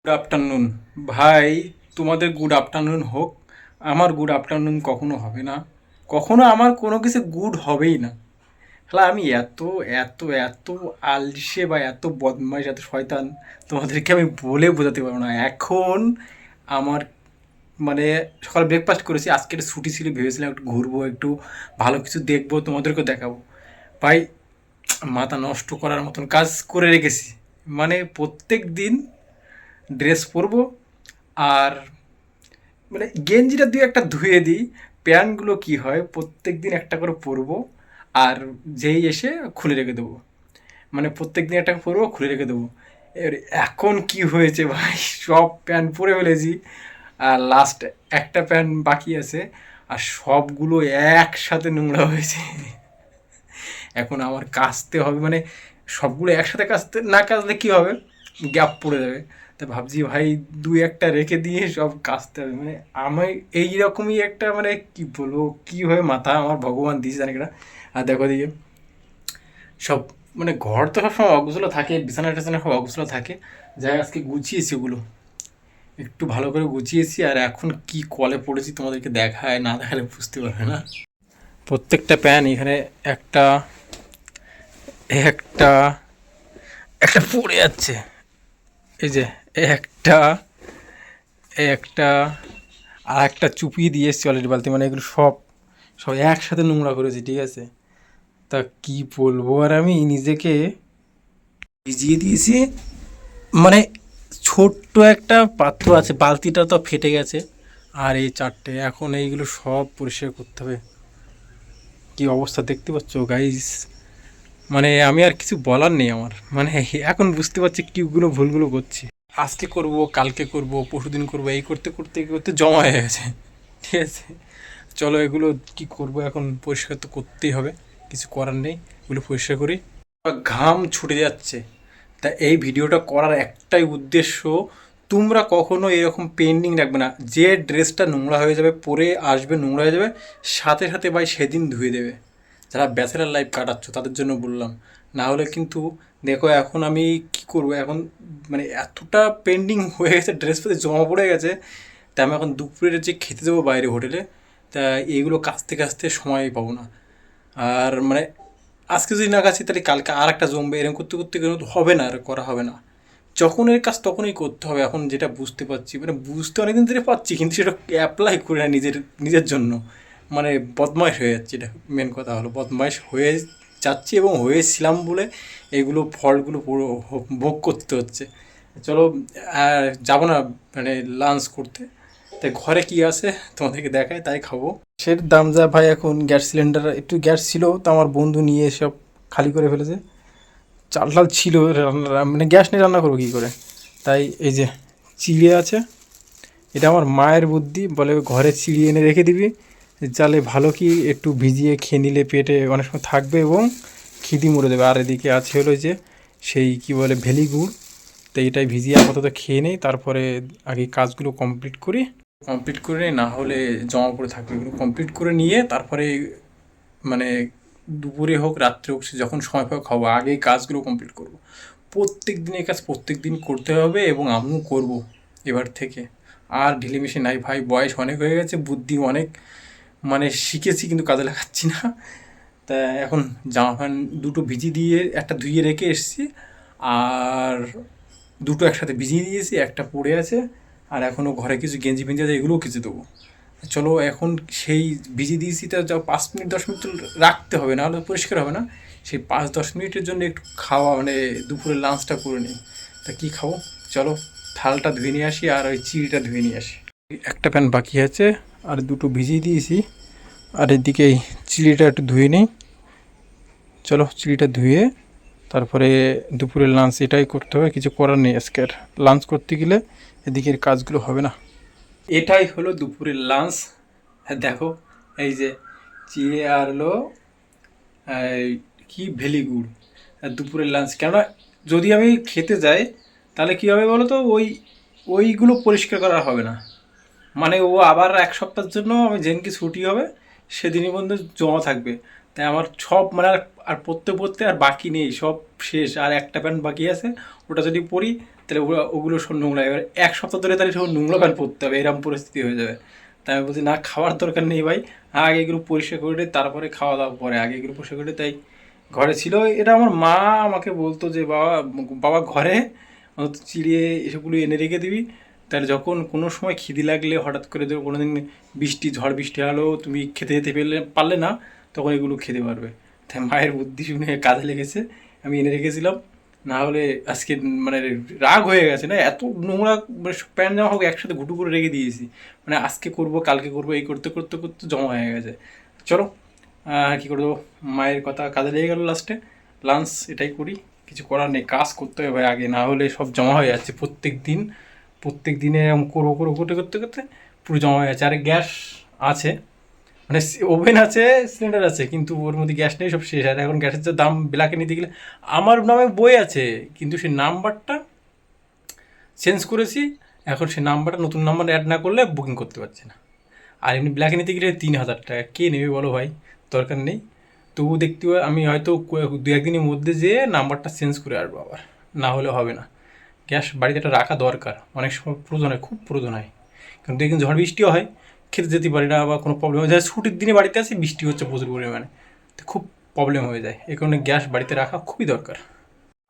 Good afternoon ভাই। তোমাদের good afternoon হোক, আমার গুড আফটারনুন কখনো হবে না। কখনো আমার কোনো কিছু গুড হবেই না। হ্যাঁ, আমি এত এত এত আলসে বা এত বদমাইশ, এত শয়তান, তোমাদেরকে আমি বলে বোঝাতে পারবো না। এখন আমার মানে সকালে ব্রেকফাস্ট করেছি, আজকে একটা ছুটি ছিল, ভেবেছিলাম একটু ঘুরবো, একটু ভালো কিছু দেখবো, তোমাদেরকেও দেখাবো। ভাই, মাথা নষ্ট করার মতন কাজ করে রেখেছি। মানে প্রত্যেক দিন ড্রেস পরবো, আর মানে গেঞ্জিটা দুই একটা ধুয়ে দিই। প্যান্টগুলো কি হয়, প্রত্যেক দিন একটা করে পরবো, আর যেই এসে খুলে রেখে দেবো। মানে প্রত্যেক দিন একটা পরবো, খুলে রেখে দেবো। এবার এখন কি হয়েছে ভাই, সব প্যান্ট পরে ফেলেছি, আর লাস্ট একটা প্যান্ট বাকি আছে, আর সবগুলো একসাথে নোংরা হয়েছে। এখন আমার কাচতে হবে, মানে সবগুলো একসাথে কাচতে না কাচলে কী হবে, গ্যাপ পড়ে যাবে। তা ভাবছি ভাই, দুই একটা রেখে দিয়ে সব কাচতে হবে। মানে আমি এইরকমই একটা, মানে কি বলবো, কীভাবে মাথা আমার ভগবান দিয়েছে জানি না। আর দেখো দিকে সব, মানে ঘর তো সবসময় অগোছালো থাকে, বিছানা টিছানা সব অগোছালো থাকে। যাই আজকে গুছিয়েছি ওগুলো, একটু ভালো করে গুছিয়েছি, আর এখন কি কলে পড়েছি তোমাদেরকে দেখায়, না দেখালে বুঝতে পারবে না। প্রত্যেকটা প্যান এখানে একটা একটা একটা পড়ে যাচ্ছে। এই যে একটা একটা আর একটা চুপিয়ে দিয়ে এসছি অলরেডি বালতি, মানে এগুলো সব সব একসাথে নোংরা করেছি, ঠিক আছে। তা কি বলবো, আর আমি নিজেকে ভিজিয়ে দিয়েছি। মানে ছোট্ট একটা পাত্র আছে, বালতিটা তো ফেটে গেছে, আর এই চারটে, এখন এইগুলো সব পরিষ্কার করতে হবে। কি অবস্থা দেখতে পাচ্ছ গাইস, মানে আমি আর কিছু বলার নেই আমার, মানে এখন বুঝতে পারছি কিগুলো ভুলগুলো করছি। আজকে করব, কালকে করব, পরশুদিন করব, এই করতে করতে করতে জমা হয়ে গেছে, ঠিক আছে। চলো এগুলো কি করব, এখন পরিষ্কার তো করতেই হবে, কিছু করার নেই, এগুলো পরিষ্কার করি। ঘাম ছুটে যাচ্ছে। তা এই ভিডিওটা করার একটাই উদ্দেশ্য, তোমরা কখনো এরকম পেন্ডিং রাখবে না। যে ড্রেসটা নোংরা হয়ে যাবে, পরে আসবে নোংরা হয়ে যাবে, সাথে সাথে ভাই সেদিন ধুয়ে দেবে। যারা ব্যাচেলার লাইফ কাটাচ্ছ তাদের জন্য বললাম, না হলে কিন্তু দেখো এখন আমি কি করব এখন, মানে এতটা পেন্ডিং হয়ে গেছে, ড্রেস পেতে জমা পড়ে গেছে। তা আমি এখন দুপুরের যে খেতে দেবো বাইরে হোটেলে, তা এইগুলো কাচতে কাচতে সময় পাবো না। আর মানে আজকে যদি না কাছি তাহলে কালকে আর একটা জমবে, এরকম করতে করতে কিন্তু হবে না, আর করা হবে না। যখন এর কাজ তখনই করতে হবে, এখন যেটা বুঝতে পারছি, মানে বুঝতে অনেকদিন ধরে পাচ্ছি, কিন্তু সেটা অ্যাপ্লাই করে না নিজের নিজের জন্য। মানে বদমাইশ হয়ে যাচ্ছে, এটা মেন কথা হলো, বদমাইশ হয়ে যাচ্ছি এবং হয়েছিলাম বলে এগুলো ফলগুলো পুরো ভোগ করতে হচ্ছে। চলো, আর যাবো না মানে লাঞ্চ করতে, তাই ঘরে কি আছে তোমাদেরকে দেখায়, তাই খাবো। সের দাম যা ভাই, এখন গ্যাস সিলিন্ডার একটু গ্যাস ছিল, তো আমার বন্ধু নিয়ে সব খালি করে ফেলেছে। চাল টাল ছিল, মানে গ্যাস নিয়ে রান্না করবো কী করে। তাই এই যে চিড়ে আছে, এটা আমার মায়ের বুদ্ধি, বলে ঘরে চিড়ে এনে রেখে দিবি, চালে ভালো কি একটু ভিজিয়ে খেয়ে নিলে পেটে অনেক সময় থাকবে এবং খিদি মরে দেবে। আর এদিকে আছে হলো যে সেই কি বলে ভেলি গুড়, তো এটাই ভিজিয়ে আপাতত খেয়ে নেই, তারপরে আগে কাজগুলো কমপ্লিট করি। কমপ্লিট করে নিই, না হলে জমা পড়ে থাকবে। এগুলো কমপ্লিট করে নিয়ে তারপরে মানে দুপুরে হোক রাত্রে হোক, সে যখন সময় পাবে খাবো, আগে কাজগুলো কমপ্লিট করব। প্রত্যেক দিন এই কাজ প্রত্যেক দিন করতে হবে, এবং আমিও করব এবার থেকে। আর ঢিলেমিশে নাই ভাই, বয়স অনেক হয়ে গেছে, বুদ্ধি অনেক, মানে শিখেছি কিন্তু কাজে লাগাচ্ছি না। তা এখন জামা প্যান্ট দুটো ভিজিয়ে দিয়ে একটা ধুয়ে রেখে এসেছি, আর দুটো একসাথে ভিজিয়ে দিয়েছি, একটা পড়ে আছে, আর এখনও ঘরে কিছু গেঞ্জি ফেঞ্জি আছে, এগুলোও কিছু দেবো। চলো এখন সেই ভিজিয়ে দিয়েছি, তা যাও 5 মিনিট 10 মিনিট তো রাখতে হবে, নাহলে পরিষ্কার হবে না। সেই 5-10 মিনিটের জন্য একটু খাওয়া, মানে দুপুরের লাঞ্চটা করে নিই। তা কী খাবো, চলো থালটা ধুয়ে নিয়ে আসি, আর ওই চিড়িটা ধুয়ে নিয়ে আসি। একটা প্যান বাকি আছে, আর দুটো ভিজিয়ে দিয়েছি, আর এদিকে এই চিড়িটা একটু ধুয়ে নিই। চলো চিড়িটা ধুয়ে তারপরে দুপুরের লাঞ্চ এটাই করতে হবে, কিছু করার নেই। আজকের লাঞ্চ করতে গেলে এদিকের কাজগুলো হবে না। এটাই হলো দুপুরের লাঞ্চ। হ্যাঁ দেখো, এই যে চিড়ে আর হলো এই কি ভেলি গুড়, আর দুপুরের লাঞ্চ। কেননা যদি আমি খেতে যাই তাহলে কী হবে বলো তো, ওইগুলো পরিষ্কার করা হবে না। মানে ও আবার এক সপ্তাহের জন্য আমি যেদিনকে ছুটি হবে সেদিনই পর্যন্ত জমা থাকবে। তাই আমার সব মানে আর পড়তে পড়তে আর বাকি নেই, সব শেষ। আর একটা প্যান্ট বাকি আছে, ওটা যদি পরি তাহলে ওগুলো সব নোংরা, এবার এক সপ্তাহ ধরে তাহলে সব নোংরা প্যান্ট পরতে হবে, এরকম পরিস্থিতি হয়ে যাবে। তাই আমি বলছি না, খাওয়ার দরকার নেই ভাই, আগে এগুলো পরিষ্কার করে তারপরে খাওয়া দাওয়া পরে, আগে এগুলো পরিষ্কার করে। তাই ঘরে ছিল এটা, আমার মা আমাকে বলতো যে বাবা বাবা ঘরে অন্তত চিড়িয়ে এসবগুলো এনে রেখে দিবি, তাহলে যখন কোনো সময় খিদে লাগলে হঠাৎ করে ধরো কোনো দিন ঝড় বৃষ্টি হলো, তুমি খেতে যেতে পারলে না, তখন এগুলো খেতে পারবে। তাই মায়ের বুদ্ধি শুনে কাজে লেগেছে, আমি এনে রেখেছিলাম। না হলে আজকে মানে রাগ হয়ে গেছে না, এত নোংরা মানে প্যান্ট জামা হোক একসাথে ঘুটু করে রেখে দিয়েছি, মানে আজকে করব কালকে করবো এই করতে করতে করতে জমা হয়ে গেছে। চলো কী করে দেবো, মায়ের কথা কাজে লেগে গেলো, লাস্টে লাঞ্চ এটাই করি, কিছু করার নেই, কাজ করতে হবে ভাই আগে, না হলে সব জমা হয়ে যাচ্ছে প্রত্যেক দিনে এরকম করবো করতে করতে করতে পুরো জমা হয়ে যাচ্ছে। আর গ্যাস আছে, মানে ওভেন আছে, সিলিন্ডার আছে, কিন্তু ওর মধ্যে গ্যাস নেই, সব শেষ। আর এখন গ্যাসের যে দাম ব্ল্যাকে নিতে গেলে, আমার নামে বই আছে কিন্তু সেই নাম্বারটা চেঞ্জ করেছি, এখন সেই নাম্বারটা নতুন নাম্বার অ্যাড না করলে বুকিং করতে পারছি না। আর এমনি ব্ল্যাকে নিতে গেলে 3,000 টাকা, কে নেবে বলো ভাই, দরকার নেই। তবু দেখতে পাই আমি হয়তো 2-1 দিনের মধ্যে যেয়ে নাম্বারটা চেঞ্জ করে আসবো আবার, না হলে হবে না। গ্যাস বাড়িতে একটা রাখা দরকার, অনেক সময় প্রয়োজন হয়, খুব প্রয়োজন হয়। কারণ দেখুন ঝড় বৃষ্টিও হয়, খেতে যেতে পারি না, বা কোনো প্রবলেম হয়ে যায়, ছুটির দিনে বাড়িতে আসি, বৃষ্টি হচ্ছে প্রচুর পরিমাণে, তো খুব প্রবলেম হয়ে যায়। এই কারণে গ্যাস বাড়িতে রাখা খুবই দরকার।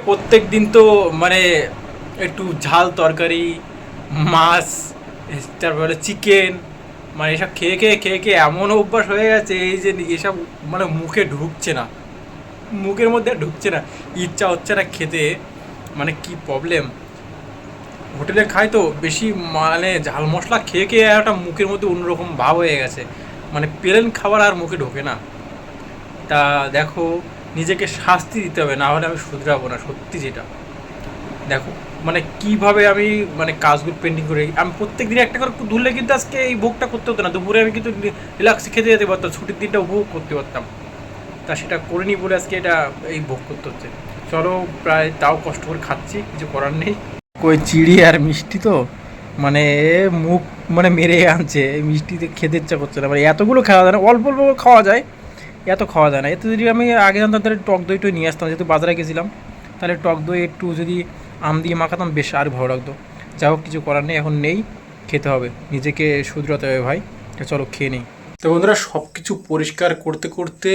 প্রত্যেক দিন তো মানে একটু ঝাল তরকারি, মাছ, তারপরে চিকেন, মানে এসব খেয়ে খেয়ে খেয়ে খেয়ে এমন অভ্যাস হয়ে গেছে, এই যে এসব মানে মুখে ঢুকছে না, মুখের মধ্যে ঢুকছে না, ইচ্ছা হচ্ছে না খেতে, মানে কি প্রবলেম। হোটেলে খাই তো বেশি, মানে ঝাল মশলা খেয়ে খেয়ে একটা মুখের মধ্যে অন্যরকম ভাব হয়ে গেছে, মানে প্লেন খাবার আর মুখে ঢোকে না। তা দেখো, নিজেকে শাস্তি দিতে হবে, না হলে আমি শুধরাবো না, সত্যি যেটা। দেখো মানে কিভাবে আমি মানে কাজগুলো পেন্ডিং করে আমি প্রত্যেক দিন একটা করে ধরলে কিন্তু আজকে এই ভোগটা করতে হতো না, দুপুরে আমি কিন্তু রিল্যাক্সে খেতে যেতে পারতাম, ছুটির দিনটা উপভোগ করতে পারতাম। তা সেটা করিনি বলে আজকে এটা এই ভোগ করতে হচ্ছে। চলো, প্রায় তাও কষ্ট করে খাচ্ছি, কিছু করার নেই। কই চিড়ি আর মিষ্টি তো মানে মুখ মানে মেরে আনছে, এই মিষ্টিতে খেতে ইচ্ছা করছে না, মানে এতগুলো খাওয়া যায় না, অল্প অল্প খাওয়া যায়, এত খাওয়া যায় না। এতে যদি আমি আগে জানতাম তাহলে টক দইটা নিয়ে আসতাম, যেহেতু বাজারে গেছিলাম, তাহলে টক দই একটু যদি আম দিয়ে মাখাতাম বেশ আর ভালো লাগতো। যাই হোক, কিছু করার নেই, এখন নেই, খেতে হবে, নিজেকে শুধরাতে হবে ভাই। তো চলো খেয়ে নিই। তো বন্ধুরা, সব কিছু পরিষ্কার করতে করতে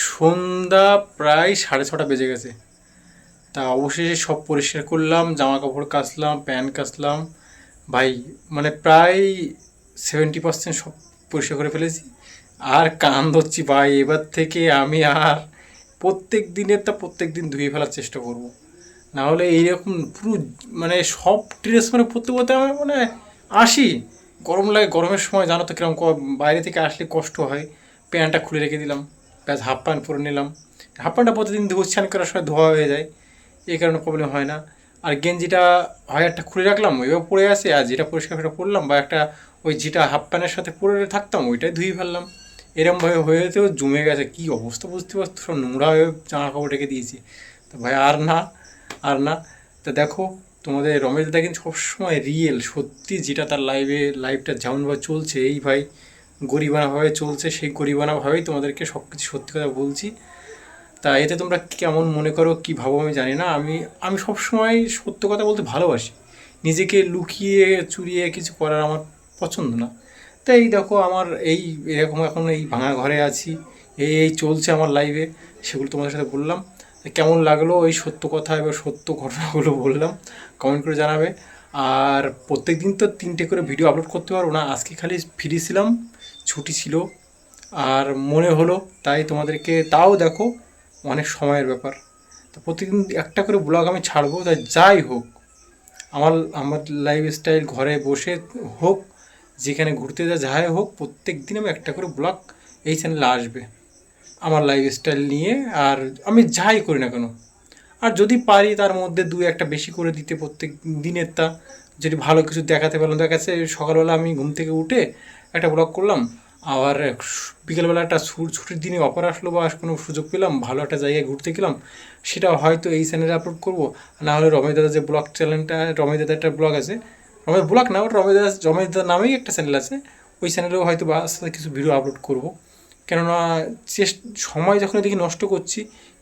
সন্ধ্যা প্রায় 6:30 বেজে গেছে। তা অবশেষে সব পরিষ্কার করলাম, জামা কাপড় কাচলাম, প্যান্ট কাচলাম ভাই, মানে প্রায় 70% সব পরিষ্কার করে ফেলেছি। আর কান ধরছি ভাই, এবার থেকে আমি আর প্রত্যেক দিন ধুয়ে ফেলার চেষ্টা করব, না হলে এইরকম পুরো মানে সব ড্রেস মানে পরতে পরতে আমার মানে আসি, গরম লাগে, গরমের সময় জানো তো কিরকম, বাইরে থেকে আসলে কষ্ট হয়। প্যান্টটা খুলে রেখে দিলাম, ব্যাস হাফ প্যান্ট পরে নিলাম, হাফ প্যান্টটা প্রতিদিন ধুবো, স্নান করার সময় ধোয়া হয়ে যায়, এই কারণে প্রবলেম হয় না। আর গেঞ্জিটা হয় একটা খুলে রাখলাম, ওইভাবে পরে আসে, আর যেটা পরিষ্কার সেটা পরলাম, বা একটা ওই যেটা হাফ প্যান্টের সাথে পরে থাকতাম ওইটাই ধুয়ে ফেললাম, এরমভাবে হয়েতেও জমে গেছে, কী অবস্থা বুঝতে পারছো, সব নোংরা হয়ে জামা কাপড় রেখে দিয়েছি। তো ভাই আর না। তা দেখো, তোমাদের রমেশ দা কিন্তু সবসময় রিয়েল সত্যি, যেটা তার লাইফটা যেমনভাবে চলছে, এই ভাই গরিবানাভাবে চলছে, সেই গরিবানাভাবেই তোমাদেরকে সব কিছু সত্যি কথা বলছি। তা এতে তোমরা কেমন মনে করো, কী ভাবো আমি জানি না, আমি সবসময় সত্য কথা বলতে ভালোবাসি, নিজেকে লুকিয়ে চুরিয়ে কিছু করার আমার পছন্দ না। তাই দেখো আমার এরকম এখন এই ভাঙা ঘরে আছি, এই চলছে আমার লাইফে, সেগুলো তোমাদের সাথে বললাম। কেমন লাগলো এই সত্য কথা এবং সত্য ঘটনাগুলো বললাম, কমেন্ট করে জানাবে। আর প্রত্যেক দিন তো 3টে করে ভিডিও আপলোড করতে পারবো না, আজকে খালি ফ্রি ছিলাম, ছুটি ছিল, আর মনে হলো তাই তোমাদেরকে, তাও দেখো অনেক সময়ের ব্যাপার, তো প্রতিদিন একটা করে ব্লগ আমি ছাড়বো। তাই যাই হোক, আমার আমার লাইফস্টাইল ঘরে বসে হোক, যেখানে ঘুরতে যাই হোক, প্রত্যেক দিন আমি একটা করে ব্লগ এই চ্যানেলে আসবে আমার লাইফস্টাইল নিয়ে, আর আমি যাই করি না কেন। আর যদি পারি তার মধ্যে 2-1টা বেশি করে দিতে প্রত্যেক দিনের, তা যদি ভালো কিছু দেখাতে পারলাম, দেখা যাচ্ছে সকালবেলা আমি ঘুম থেকে উঠে একটা ব্লগ করলাম, আবার বিকেলবেলা একটা ছুটির দিনে অফার আসলো বা কোনো সুযোগ পেলাম, ভালো একটা জায়গায় ঘুরতে গেলাম, সেটা হয়তো এই চ্যানেলে আপলোড করবো। না হলে রমেশ দাদা যে ব্লগ চ্যানেলটা, রমেশ দাদা একটা ব্লগ আছে, রমেশ ব্লগ না, ওটা রমেশ দাদা নামেই একটা চ্যানেল আছে, ওই চ্যানেলেও হয়তো বা আস্তে আস্তে কিছু ভিডিও আপলোড করবো। কেননা সময় যখন এদিকে নষ্ট করছি,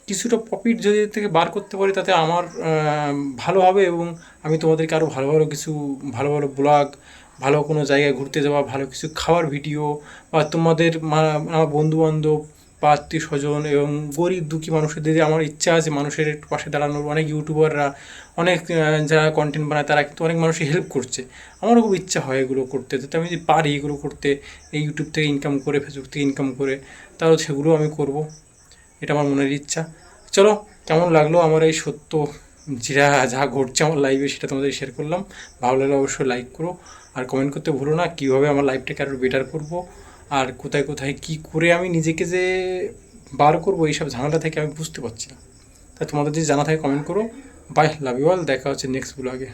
কিছুটা প্রফিট যদি এর থেকে বার করতে পারি তাতে আমার ভালো হবে, এবং আমি তোমাদেরকে আরও ভালো ভালো কিছু, ভালো ভালো ব্লগ, ভালো কোনো জায়গায় ঘুরতে যাওয়া, ভালো কিছু খাওয়ার ভিডিও, বা তোমাদের আমার বন্ধুবান্ধব বা আত্মীয় স্বজন এবং গরিব দুঃখী মানুষদের দিয়ে আমার ইচ্ছা আছে মানুষের একটু পাশে দাঁড়ানোর। অনেক ইউটিউবাররা, অনেক যারা কন্টেন্ট বানায় তারা কিন্তু অনেক মানুষই হেল্প করছে। আমারও খুব ইচ্ছা হয় এগুলো করতে, যাতে আমি যদি পারি এগুলো করতে, এই ইউটিউব থেকে ইনকাম করে, ফেসবুক থেকে ইনকাম করে, তাহলে সেগুলো আমি করব। এটা আমার মনের ইচ্ছা। চলো, কেমন লাগলো আমার এই সত্য যা যা ঘটছে আমার লাইফে সেটা তোমাদের শেয়ার করলাম। ভালো লাগলে অবশ্যই লাইক করো, আর কমেন্ট করতে ভুলো না কীভাবে আমার লাইফটাকে আরও বেটার করব, আর কোথায় কোথায় কী করে আমি নিজেকে যে বার করবো এইসব ঝামেলা থেকে আমি বুঝতে পারছি না। তাই তোমাদের যদি জানা থাকে কমেন্ট করো। বাই, লাভ ইউ অল, দেখা হচ্ছে নেক্সট ব্লগে।